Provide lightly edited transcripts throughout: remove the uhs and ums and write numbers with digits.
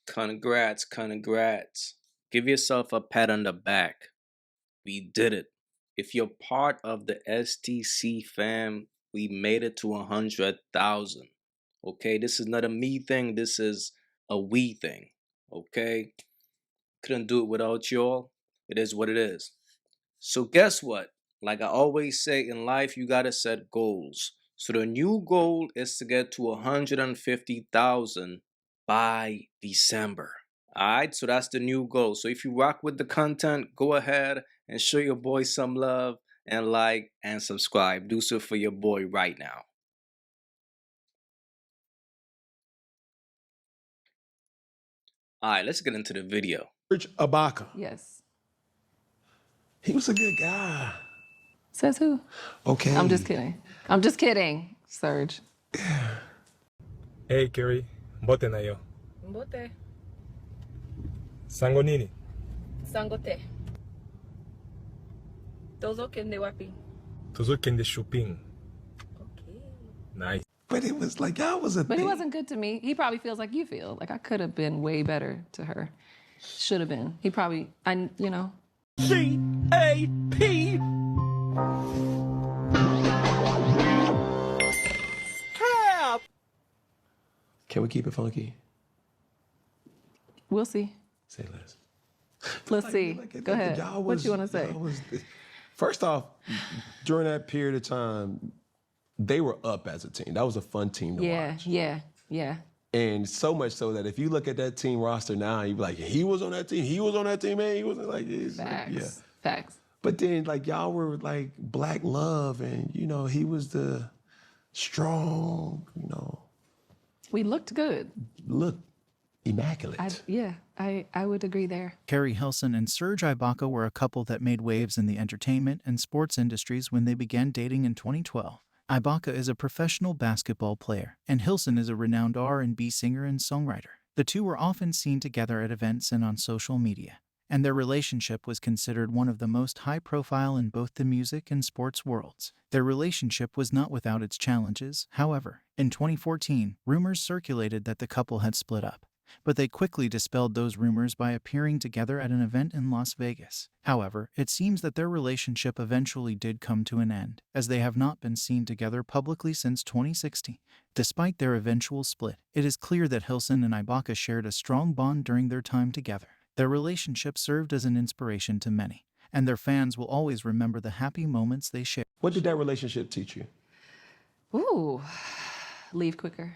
Congrats, congrats. Give yourself a pat on the back. We did it. If you're part of the STC fam, we made it to 100,000. Okay, this is not a me thing, this is a we thing. Okay, couldn't do it without y'all. It is what it is. So guess what? Like I always say in life, you gotta set goals. So the new goal is to get to 150,000 by December. Alright, so that's the new goal. So if you rock with the content, go ahead and show your boy some love and like and subscribe. Do so for your boy right now. Alright, let's get into the video. Serge Ibaka. Yes. He was a good guy. Says who? Okay. I'm just kidding. I'm just kidding, Serge. Hey, Keri. Mbote na yo. Mbote. Sango nini? Sangote. Tozo kende wapi? Tuzo kende shopping. Okay. Nice. But it was like, y'all was a But thing. he wasn't good to me. He probably feels like you feel. Like I could have been way better to her. Should have been. He probably, you know. C-A-P. Cap. Can we keep it funky? We'll see. Say less. Let's see. Go ahead. What you want to say? First off, during that period of time, they were up as a team. That was a fun team to watch. Yeah. And so much so that if you look at that team roster now, you'd be like, he was on that team, man. He wasn't like this. Facts. Facts. But then, like, y'all were like black love, and, you know, he was the strong, you know. We looked good. Look immaculate. I would agree there. Keri Hilson and Serge Ibaka were a couple that made waves in the entertainment and sports industries when they began dating in 2012. Ibaka is a professional basketball player, and Hilson is a renowned R&B singer and songwriter. The two were often seen together at events and on social media, and their relationship was considered one of the most high-profile in both the music and sports worlds. Their relationship was not without its challenges, however. In 2014, rumors circulated that the couple had split up, but they quickly dispelled those rumors by appearing together at an event in Las Vegas. However, it seems that their relationship eventually did come to an end, as they have not been seen together publicly since 2016. Despite their eventual split, it is clear that Hilson and Ibaka shared a strong bond during their time together. Their relationship served as an inspiration to many, and their fans will always remember the happy moments they shared. What did that relationship teach you? Ooh, leave quicker.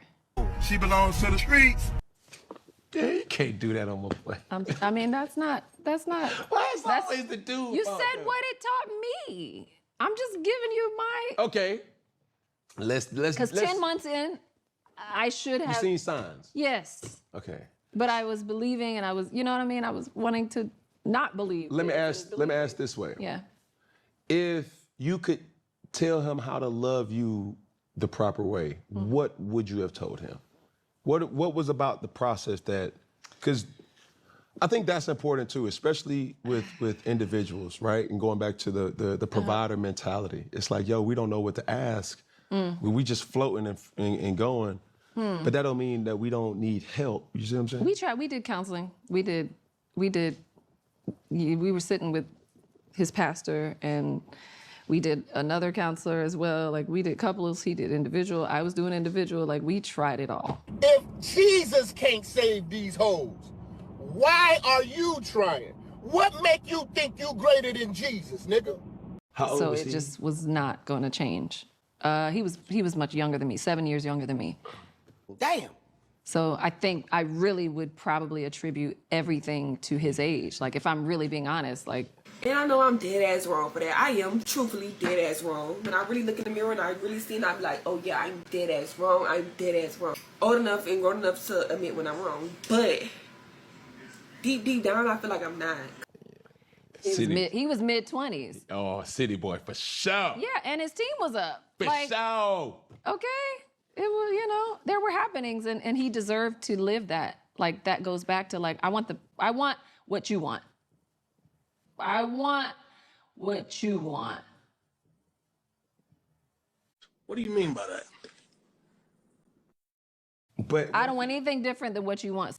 She belongs to the streets. Yeah, you can't do that on my play. I mean, that's not. Why is always the dude? You said what it taught me. I'm just giving you my. Okay. Let's. Because 10 months in, I should have. You seen signs? Yes. Okay. But I was believing, and I was, you know what I mean? I was wanting to not believe. Let me ask this way. Yeah. If you could tell him how to love you the proper way, what would you have told him? What was about the process that, because I think that's important too, especially with individuals, right? And going back to the provider mentality. It's like, yo, we don't know what to ask. We just floating and going. But that don't mean that we don't need help. You see what I'm saying? We tried, we did counseling. We were sitting with his pastor, and we did another counselor as well. Like, we did couples, he did individual, I was doing individual. Like, we tried it all. If Jesus can't save these hoes, why are you trying? What make you think you greater than Jesus, nigga? How old So was it he? just was not gonna change. He was much younger than me, 7 years younger than me. Damn. So I think I really would probably attribute everything to his age. Like, if I'm really being honest, like. And I know I'm dead ass wrong for that. I am truthfully dead ass wrong. When I really look in the mirror and I really see it, I be like, oh yeah, I'm dead ass wrong. I'm dead ass wrong. Old enough and grown enough to admit when I'm wrong. But deep down, I feel like I'm not. He was mid-20s. Oh, city boy, for sure. Yeah, and his team was up. For sure. Okay. It was, you know, there were happenings, and he deserved to live that Like that goes back to like, I want what you want. I want what you want. What do you mean by that? But I don't want anything different than what you want.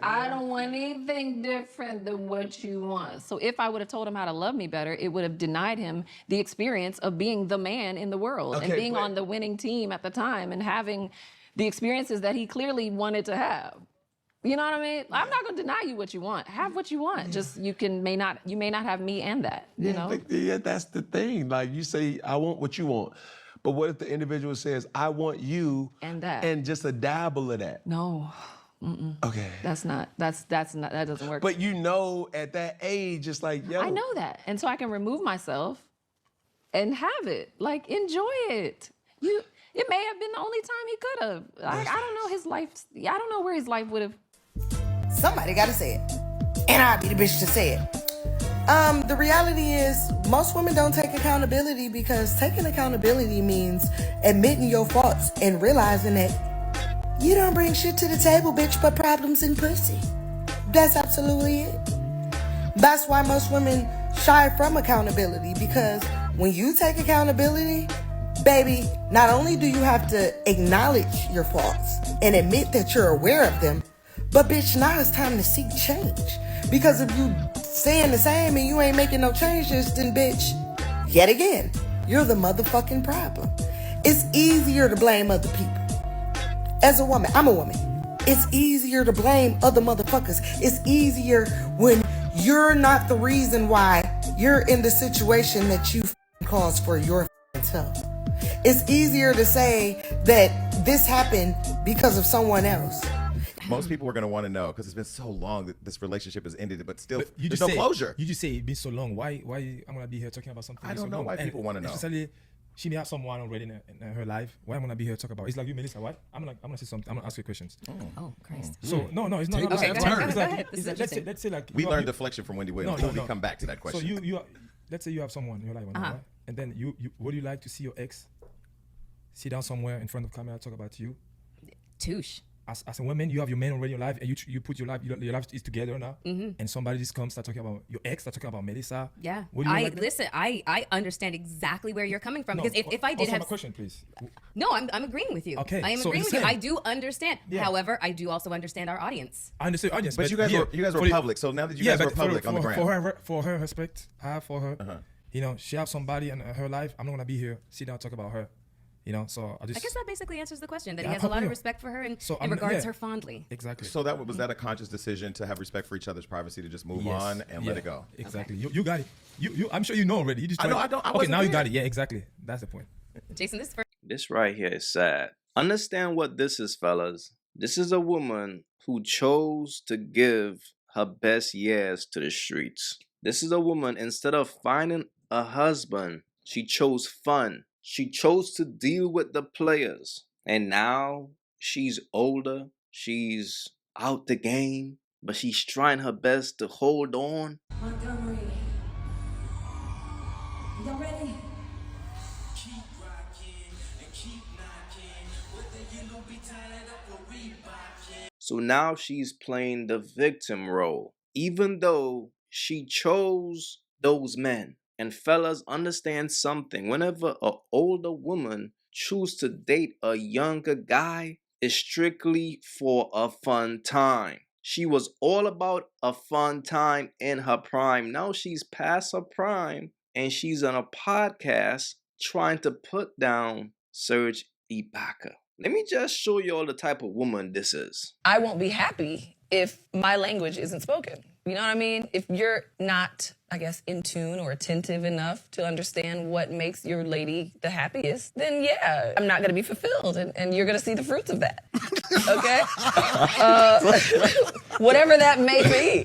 I don't want anything different than what you want. So if I would have told him how to love me better, it would have denied him the experience of being the man in the world and being on the winning team at the time and having the experiences that he clearly wanted to have. You know what I mean? I'm not going to deny you what you want. Have what you want. Just you may not have me and that, you know? Yeah, that's the thing. Like you say, I want what you want. But what if the individual says, I want you And that. and just a dabble of that? No. Okay. That doesn't work. But you know, at that age, it's like, yo. I know that. And so I can remove myself and have it. Like, enjoy it. It may have been the only time he could have. I don't know his life. I don't know where his life would have. Somebody gotta say it. And I'll be the bitch to say it. The reality is most women don't take accountability because taking accountability means admitting your faults and realizing that you don't bring shit to the table, bitch, but problems and pussy. That's absolutely it. That's why most women shy from accountability, because when you take accountability, baby, not only do you have to acknowledge your faults and admit that you're aware of them, but bitch, now it's time to seek change. Because if you staying the same and you ain't making no changes, then bitch, yet again, you're the motherfucking problem. It's easier to blame other people. As a woman, I'm a woman. It's easier to blame other motherfuckers. It's easier when you're not the reason why you're in the situation that you caused for your self. It's easier to say that this happened because of someone else. Most people are going to want to know because it's been so long that this relationship has ended, but still, you there's just no closure. You just say it's been so long. Why I'm gonna be here talking about something? I don't know why people want to know. Especially, she may have someone already in her life. Why am I gonna be here talking about? It's like you, Melissa. What? I'm gonna say something. I'm gonna ask you questions. Oh, Christ. So no, it's not. Okay, It's go like, ahead. let's say like We learned deflection from Wendy Williams. No, We come back to that question. So you let's say you have someone in your life, right? And then you would you like to see your ex sit down somewhere in front of camera talk about you? Touche. As a woman, you have your man already in your life, and you put your life is together now, and somebody just comes start talking about your ex, start talking about Melissa. Yeah, listen. I understand exactly where you're coming from, because if I did have my question, please. No, I'm agreeing with you. Okay, I am so agreeing with you. insane. I do understand. Yeah. However, I do also understand our audience. I understand your audience, But you guys were public, so now that you guys were public on the ground. For her respect, for her, you know, she have somebody in her life. I'm not gonna be here, sit down, talk about her. You know, so I guess that basically answers the question, that Yeah, he has a lot of yeah. respect for her and So, regards her fondly. Exactly. So was that a conscious decision to have respect for each other's privacy, to just move on and let it go? Exactly. You got it. You I'm sure you know already. You just I don't. Okay, now you got it. Yeah, exactly. That's the point. Jason, this is for This right here is sad. Understand what this is, fellas. This is a woman who chose to give her best years to the streets. This is a woman, instead of finding a husband, she chose fun. She chose to deal with the players. And now she's older. She's out the game. But she's trying her best to hold on. Montgomery. Y'all ready? So now she's playing the victim role, even though she chose those men. And fellas, understand something. Whenever an older woman chooses to date a younger guy, it's strictly for a fun time. She was all about a fun time in her prime. Now she's past her prime and she's on a podcast trying to put down Serge Ibaka. Let me just show you all the type of woman this is. I won't be happy if my language isn't spoken. You know what I mean? If you're not, I guess, in tune or attentive enough to understand what makes your lady the happiest, then yeah, I'm not going to be fulfilled, and you're going to see the fruits of that. Okay? Whatever that may be.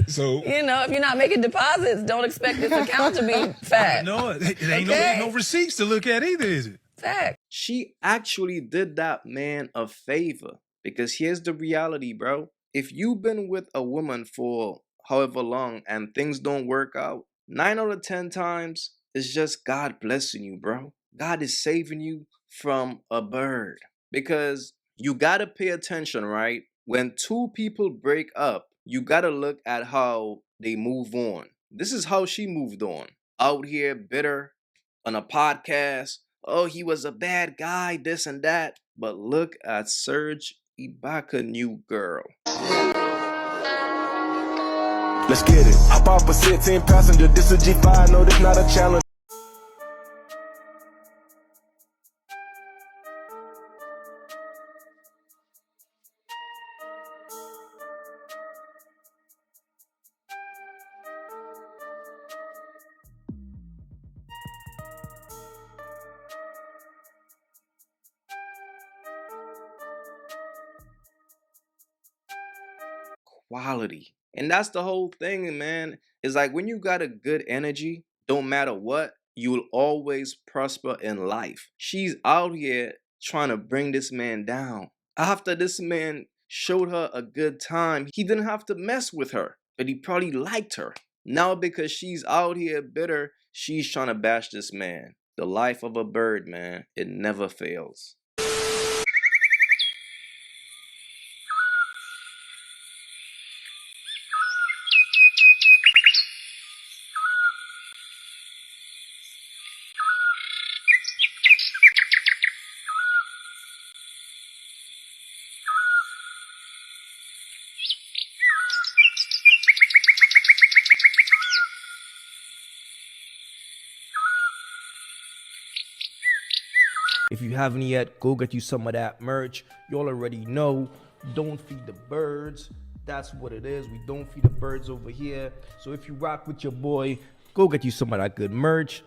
So, you know, if you're not making deposits, don't expect this account to be fat. No, it ain't no receipts to look at either, is it? Fact. She actually did that man a favor, because here's the reality, bro. If you've been with a woman for however long and things don't work out, 9 out of 10 times, it's just God blessing you, bro. God is saving you from a bird. Because You gotta pay attention, right? When two people break up, you gotta look at how they move on. This is how she moved on. Out here bitter on a podcast. Oh, he was a bad guy, this and that. But look at Serge Ibaka, new girl. Let's get it. Hop off a 16 passenger. This a G5. No, this not a challenge. Quality. And that's the whole thing, man. It's like when you got a good energy, don't matter what, you will always prosper in life. She's out here trying to bring this man down. After this man showed her a good time, he didn't have to mess with her, but he probably liked her. Now because she's out here bitter, she's trying to bash this man. The life of a bird, man, it never fails. If you haven't yet, go get you some of that merch. You all already know, don't feed the birds. That's what it is. We don't feed the birds over here. So if you rock with your boy, go get you some of that good merch.